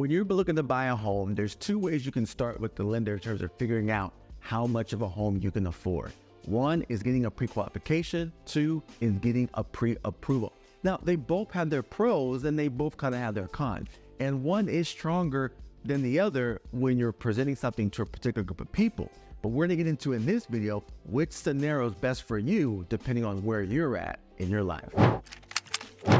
When you're looking to buy a home, there's two ways you can start with the lender in terms of figuring out how much of a home you can afford. One is getting a pre-qualification, two is getting a pre-approval. Now, they both have their pros and they both kind of have their cons. And one is stronger than the other when you're presenting something to a particular group of people. But we're gonna get into in this video which scenario is best for you depending on where you're at in your life.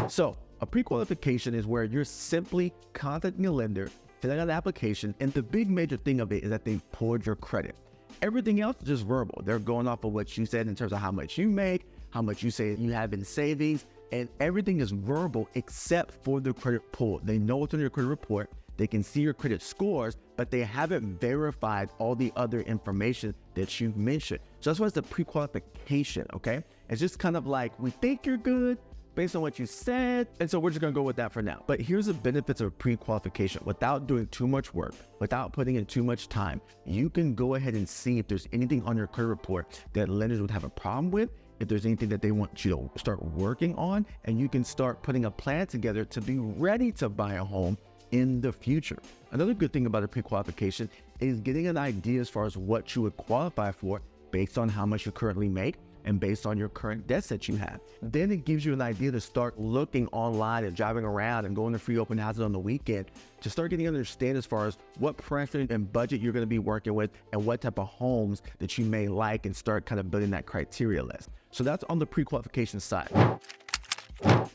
So a pre-qualification is where you're simply contacting a lender, filling out an application, and the big major thing of it is that they've pulled your credit. Everything else is just verbal. They're going off of what you said in terms of how much you make, how much you say you have in savings, and everything is verbal except for the credit pull. They know what's on your credit report, they can see your credit scores, but they haven't verified all the other information that you've mentioned. So that's why it's a pre-qualification, okay? It's just kind of like, we think you're good based on what you said, and so we're just gonna go with that for now. But here's the benefits of pre-qualification. Without doing too much work, without putting in too much time, you can go ahead and see if there's anything on your credit report that lenders would have a problem with, if there's anything that they want you to start working on, and you can start putting a plan together to be ready to buy a home in the future. Another good thing about a pre-qualification is getting an idea as far as what you would qualify for based on how much you currently make and based on your current debts that you have. Then it gives you an idea to start looking online and driving around and going to free open houses on the weekend to start getting an understanding as far as what price and budget you're gonna be working with and what type of homes that you may like, and start kind of building that criteria list. So that's on the pre-qualification side.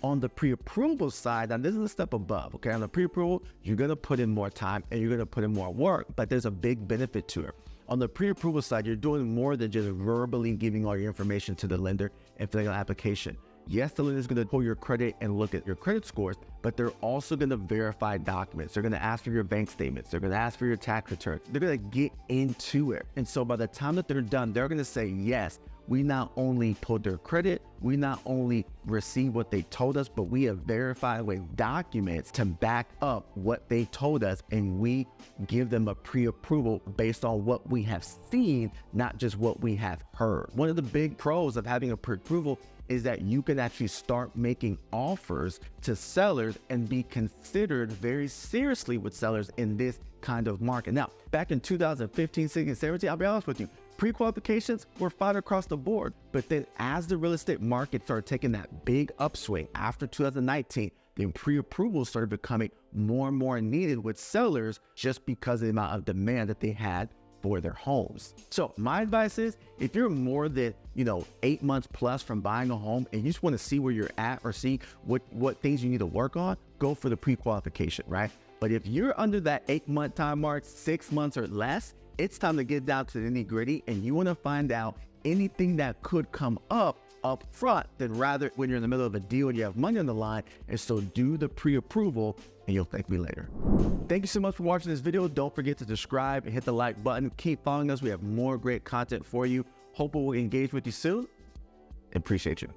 On the pre-approval side, now this is a step above, okay? On the pre-approval, you're gonna put in more time and you're gonna put in more work, but there's a big benefit to it. On the pre-approval side, you're doing more than just verbally giving all your information to the lender and filling out an application. Yes, the lender is going to pull your credit and look at your credit scores, but they're also going to verify documents. They're going to ask for your bank statements. They're going to ask for your tax returns. They're going to get into it. And so by the time that they're done, they're going to say, yes, we not only pulled their credit, we not only received what they told us, but we have verified with documents to back up what they told us, and we give them a pre-approval based on what we have seen, not just what we have heard. One of the big pros of having a pre-approval is that you can actually start making offers to sellers and be considered very seriously with sellers in this kind of market. Now, back in 2015, 16, 17, I'll be honest with you, pre-qualifications were fine across the board, but then as the real estate market started taking that big upswing after 2019, then pre-approvals started becoming more and more needed with sellers just because of the amount of demand that they had for their homes. So my advice is, if you're more than 8 months plus from buying a home and you just want to see where you're at or see what things you need to work on, go for the pre-qualification, right? But if you're under that 8-month time mark, 6 months or less, it's time to get down to the nitty-gritty, and you want to find out anything that could come up front, than rather when you're in the middle of a deal and you have money on the line. And so do the pre-approval and you'll thank me later. Thank you so much for watching this video. Don't forget to subscribe and hit the like button. Keep following us. We have more great content for you. Hope we'll engage with you soon. Appreciate you.